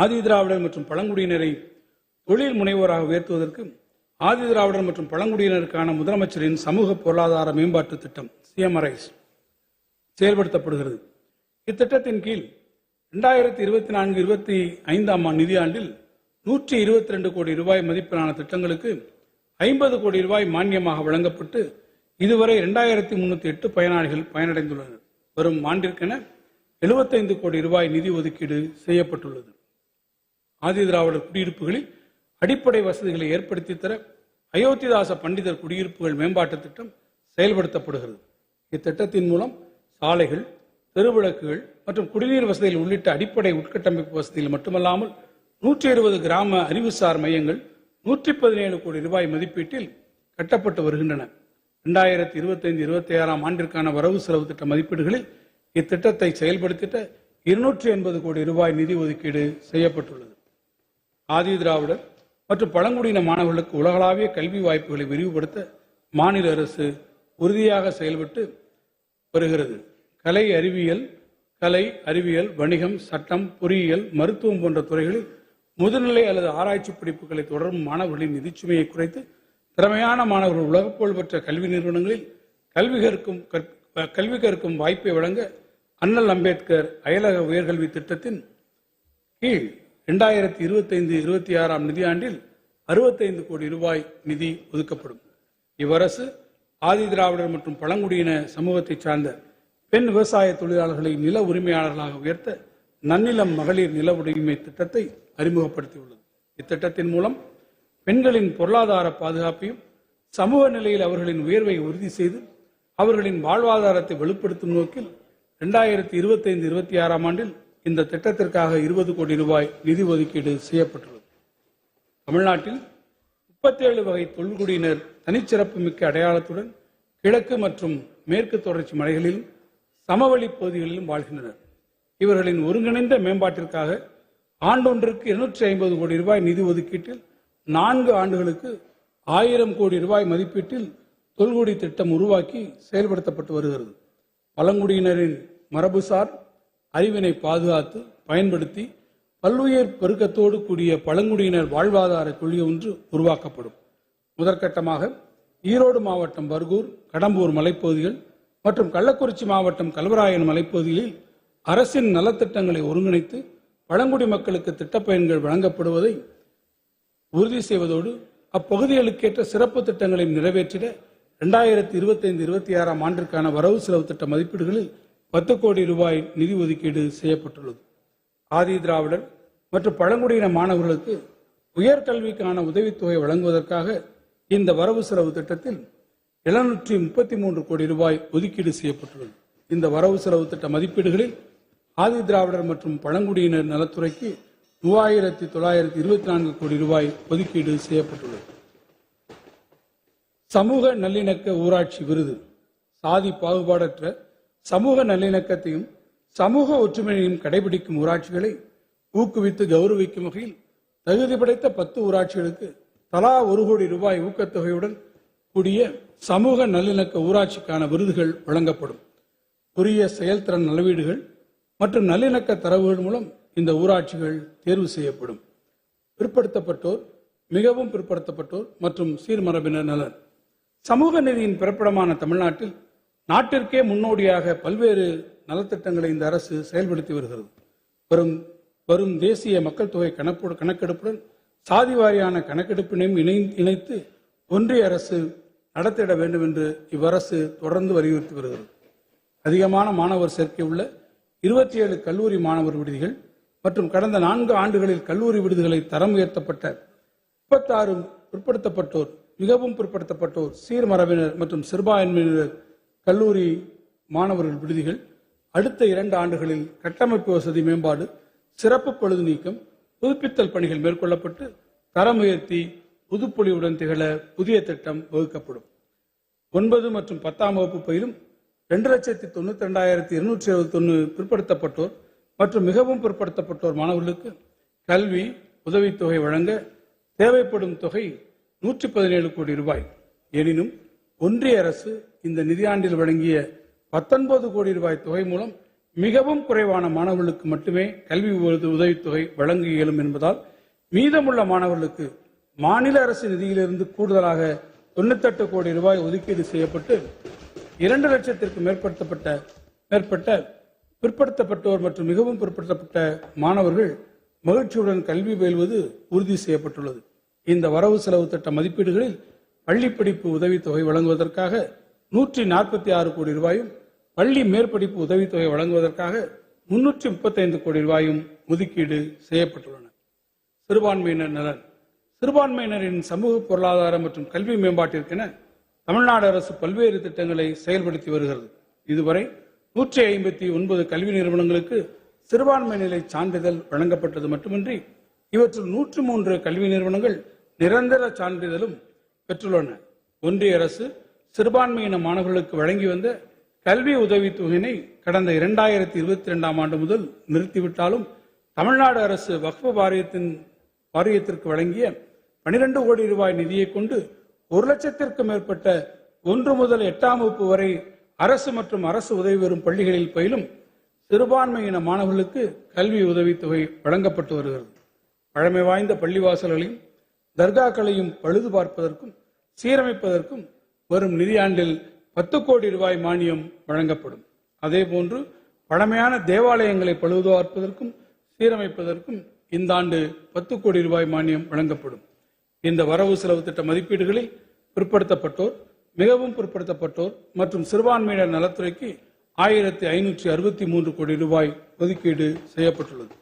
ஆதி திராவிடர் மற்றும் பழங்குடியினரை தொழில் முனைவோராக உயர்த்துவதற்கு ஆதி திராவிடர் மற்றும் பழங்குடியினருக்கான முதலமைச்சரின் சமூக பொருளாதார மேம்பாட்டு திட்டம் CMRIS செயல்படுத்தப்படுகிறது. இத்திட்டத்தின் கீழ் 2024-25 நிதியாண்டில் 122 கோடி ரூபாய் மதிப்பிலான திட்டங்களுக்கு 50 கோடி ரூபாய் மானியமாக வழங்கப்பட்டு இதுவரை 2308 பயனாளிகள் பயனடைந்துள்ளனர். வரும் ஆண்டிற்கென 75 கோடி ரூபாய் நிதி ஒதுக்கீடு செய்யப்பட்டுள்ளது. ஆதி திராவிடர் குடியிருப்புகளில் அடிப்படை வசதிகளை ஏற்படுத்தி தர அயோத்திதாச பண்டிதர் குடியிருப்புகள் மேம்பாட்டு திட்டம் செயல்படுத்தப்படுகிறது. இத்திட்டத்தின் மூலம் சாலைகள், தெருவிளக்குகள் மற்றும் குடிநீர் வசதிகள் உள்ளிட்ட அடிப்படை உட்கட்டமைப்பு வசதிகள் மட்டுமல்லாமல் 120 கிராம அறிவுசார் மையங்கள் 117 கோடி ரூபாய் மதிப்பீட்டில் கட்டப்பட்டு வருகின்றன. 2025-26 ஆண்டிற்கான வரவு செலவு திட்ட மதிப்பீடுகளில் இத்திட்டத்தை செயல்படுத்திட 280 கோடி ரூபாய் நிதி ஒதுக்கீடு செய்யப்பட்டுள்ளது. ஆதி திராவிடர் மற்றும் பழங்குடியின மாணவர்களுக்கு உலகளாவிய கல்வி வாய்ப்புகளை விரிவுபடுத்த மாநில அரசு உறுதியாக செயல்பட்டு வருகிறது. கலை, அறிவியல், வணிகம், சட்டம், பொறியியல், மருத்துவம் போன்ற துறைகளில் முதுநிலை அல்லது ஆராய்ச்சி படிப்புகளை தொடரும் மாணவர்களின் நிதிச்சுமையை குறைத்து திறமையான மாணவர்கள் உலக புகழ்பெற்ற கல்வி நிறுவனங்களில் கல்வி கற்கும் வாய்ப்பை வழங்க அண்ணல் அம்பேத்கர் அயலக உயர்கல்வி திட்டத்தின் கீழ் 2025-26 நிதியாண்டில் 65 கோடி ரூபாய் நிதி ஒதுக்கப்படும். இவ்வரசு ஆதி திராவிடர் மற்றும் பழங்குடியின சமூகத்தை சார்ந்த பெண் விவசாய தொழிலாளர்களை நில உரிமையாளர்களாக உயர்த்த நன்னிலம் மகளிர் நில உரிமை திட்டத்தை அறிமுகப்படுத்தியுள்ளது. இத்திட்டத்தின் மூலம் பெண்களின் பொருளாதார பாதுகாப்பையும் சமூக நிலையில் அவர்களின் உயர்வை உறுதி செய்து அவர்களின் வாழ்வாதாரத்தை வலுப்படுத்தும் நோக்கில் 2025-26 ஆண்டில் இந்த திட்டத்திற்காக 20 கோடி ரூபாய் நிதி ஒதுக்கீடு செய்யப்பட்டுள்ளது. தமிழ்நாட்டில் 37 வகை தொல்குடியினர் தனிச்சிறப்பு மிக்க அடையாளத்துடன் கிழக்கு மற்றும் மேற்கு தொடர்ச்சி மலைகளிலும் சமவெளி பகுதிகளிலும் வாழ்கின்றனர். இவர்களின் ஒருங்கிணைந்த மேம்பாட்டிற்காக ஆண்டொன்றுக்கு 250 கோடி ரூபாய் நிதி ஒதுக்கீட்டில் 4 ஆண்டுகளுக்கு 1000 கோடி ரூபாய் மதிப்பீட்டில் தொல்குடி திட்டம் உருவாக்கி செயல்படுத்தப்பட்டு வருகிறது. பழங்குடியினரின் மரபுசார் அறிவினை பாதுகாத்து பயன்படுத்தி பல்லுயிர் பெருக்கத்தோடு கூடிய பழங்குடியினர் வாழ்வாதார கொள்கை ஒன்று உருவாக்கப்படும். முதற்கட்டமாக ஈரோடு மாவட்டம் பர்கூர், கடம்பூர் மலைப்பகுதிகள் மற்றும் கள்ளக்குறிச்சி மாவட்டம் கல்வராயன் மலைப்பகுதிகளில் அரசின் நலத்திட்டங்களை ஒருங்கிணைத்து பழங்குடி மக்களுக்கு திட்டப்பயன்கள் வழங்கப்படுவதை உறுதி செய்வதோடு அப்பகுதிகளுக்கேற்ற சிறப்பு திட்டங்களை நிறைவேற்றிட 2025-26 ஆண்டிற்கான வரவு செலவு திட்ட மதிப்பீடுகளில் 10 கோடி ரூபாய் நிதி ஒதுக்கீடு செய்யப்பட்டுள்ளது. ஆதி திராவிடர் மற்றும் பழங்குடியின மாணவர்களுக்கு உயர்கல்விக்கான உதவித்தொகை வழங்குவதற்காக இந்த வரவு செலவு திட்டத்தில் 733 கோடி ரூபாய் ஒதுக்கீடு செய்யப்பட்டுள்ளது. இந்த வரவு செலவு திட்ட மதிப்பீடுகளில் ஆதி திராவிடர் மற்றும் பழங்குடியினர் நலத்துறைக்கு 3924 கோடி ரூபாய் ஒதுக்கீடு செய்யப்பட்டுள்ளது. சமூக நல்லிணக்க ஊராட்சி விருது சாதி பாகுபாடற்ற சமூக நல்லிணக்கத்தையும் சமூக ஒற்றுமையையும் கடைபிடிக்கும் ஊராட்சிகளை ஊக்குவித்து கௌரவிக்கும் வகையில் தகுதி படைத்த 10 ஊராட்சிகளுக்கு தலா 1 கோடி ரூபாய் ஊக்கத்தொகையுடன் கூடிய சமூக நல்லிணக்க ஊராட்சிக்கான விருதுகள் வழங்கப்படும். உரிய செயல்திறன் அளவீடுகள் மற்றும் நல்லிணக்க தரவுகள் மூலம் இந்த ஊராட்சிகள் தேர்வு செய்யப்படும். பிற்படுத்தப்பட்டோர், மிகவும் பிற்படுத்தப்பட்டோர் மற்றும் சீர்மரபினர் நலன் சமூக நீதியின் பிறப்பிடமான தமிழ்நாட்டில் நாட்டிற்கே முன்னோடியாக பல்வேறு நலத்திட்டங்களை இந்த அரசு செயல்படுத்தி வருகிறது. வரும் தேசிய மக்கள் தொகை கணக்கெடுப்புடன் சாதி வாரியான கணக்கெடுப்பினையும் இணைத்து ஒன்றிய அரசு நடத்திட வேண்டும் என்று இவ்வரசு தொடர்ந்து வலியுறுத்தி வருகிறது. அதிகமான மாணவர் சேர்க்கை உள்ள 27 கல்லூரி மாணவர் விடுதிகள் மற்றும் கடந்த 4 ஆண்டுகளில் கல்லூரி விடுதிகளை தரம் உயர்த்தப்பட்ட 36 பிற்படுத்தப்பட்டோர், மிகவும் பிற்படுத்தப்பட்டோர், சீர்மரபினர் மற்றும் சிறுபான்மையினர் கல்லூரி மாணவர்கள் விடுதிகள் அடுத்த 2 ஆண்டுகளில் கட்டமைப்பு வசதி மேம்பாடு, சிறப்பு பழுது நீக்கம், புதுப்பித்தல் பணிகள் மேற்கொள்ளப்பட்டு தரம் உயர்த்தி புதுப்பொலிவுடன் திகழ புதிய திட்டம் வகுக்கப்படும். 9 மற்றும் 10ஆம் வகுப்பு பயிலும் 2,92,271 பிற்படுத்தப்பட்டோர் மற்றும் மிகவும் பிற்படுத்தப்பட்டோர் மாணவர்களுக்கு கல்வி உதவித்தொகை வழங்க தேவைப்படும் தொகை 117 கோடி ரூபாய். எனினும் ஒன்றிய அரசு இந்த நிதியாண்டில் வழங்கிய 19 கோடி ரூபாய் தொகை மூலம் மிகவும் குறைவான மாணவர்களுக்கு மட்டுமே கல்வி உதவித்தொகை வழங்க இயலும் என்பதால் மீதமுள்ள மாணவர்களுக்கு மாநில அரசு நிதியிலிருந்து கூடுதலாக 98 கோடி ரூபாய் ஒதுக்கீடு செய்யப்பட்டு 2 லட்சத்திற்கு மேற்பட்ட பிற்படுத்தப்பட்டோர் மற்றும் மிகவும் பிற்படுத்தப்பட்ட மாணவர்கள் மகிழ்ச்சியுடன் கல்வி பயில்வது உறுதி செய்யப்பட்டுள்ளது. இந்த வரவு செலவு திட்ட மதிப்பீடுகளில் பள்ளி படிப்பு உதவித்தொகை வழங்குவதற்காக 146 கோடி ரூபாயும், பள்ளி மேற்படிப்பு உதவித்தொகை வழங்குவதற்காக 335 கோடி ரூபாயும் ஒதுக்கீடு செய்யப்பட்டுள்ளன. சிறுபான்மையினர் நலன். சிறுபான்மையினரின் சமூக பொருளாதார மற்றும் கல்வி மேம்பாட்டிற்கென தமிழ்நாடு அரசு பல்வேறு திட்டங்களை செயல்படுத்தி வருகிறது. இதுவரை 159 கல்வி நிறுவனங்களுக்கு சிறுபான்மை நிலை சான்றிதழ் வழங்கப்பட்டது மட்டுமின்றி இவற்றில் 103 கல்வி நிறுவனங்கள் நிரந்தர சான்றிதழும் பெற்றுள்ளன. ஒன்றிய அரசு சிறுபான்மையின மாணவர்களுக்கு வழங்கி வந்த கல்வி உதவித்தொகையினை கடந்த 2022ஆம் ஆண்டு முதல் நிறுத்திவிட்டாலும் தமிழ்நாடு அரசு வக்ஃப் வாரியத்திற்கு வழங்கிய 12 கோடி ரூபாய் நிதியை கொண்டு 1 லட்சத்திற்கு மேற்பட்ட 1 முதல் 8ஆம் வகுப்பு வரை அரசு மற்றும் அரசு உதவி பெறும் பள்ளிகளில் பயிலும் சிறுபான்மையின மாணவர்களுக்கு கல்வி உதவித்தொகை வழங்கப்பட்டு வருகிறது. பழமை வாய்ந்த பள்ளிவாசல்களையும் தர்காக்களையும் பழுது பார்ப்பதற்கும் சீரமைப்பதற்கும் வரும் நிதியாண்டில் 10 கோடி ரூபாய் மானியம் வழங்கப்படும். அதேபோன்று பழமையான தேவாலயங்களை பழுது பார்ப்பதற்கும் சீரமைப்பதற்கும் இந்த ஆண்டு 10 கோடி ரூபாய் மானியம் வழங்கப்படும். இந்த வரவு செலவு திட்ட மதிப்பீடுகளில் பிற்படுத்தப்பட்டோர், மிகவும் பிற்படுத்தப்பட்டோர் மற்றும் சிறுபான்மையினர் நலத்துறைக்கு 1563 கோடி ரூபாய் ஒதுக்கீடு செய்யப்பட்டுள்ளது.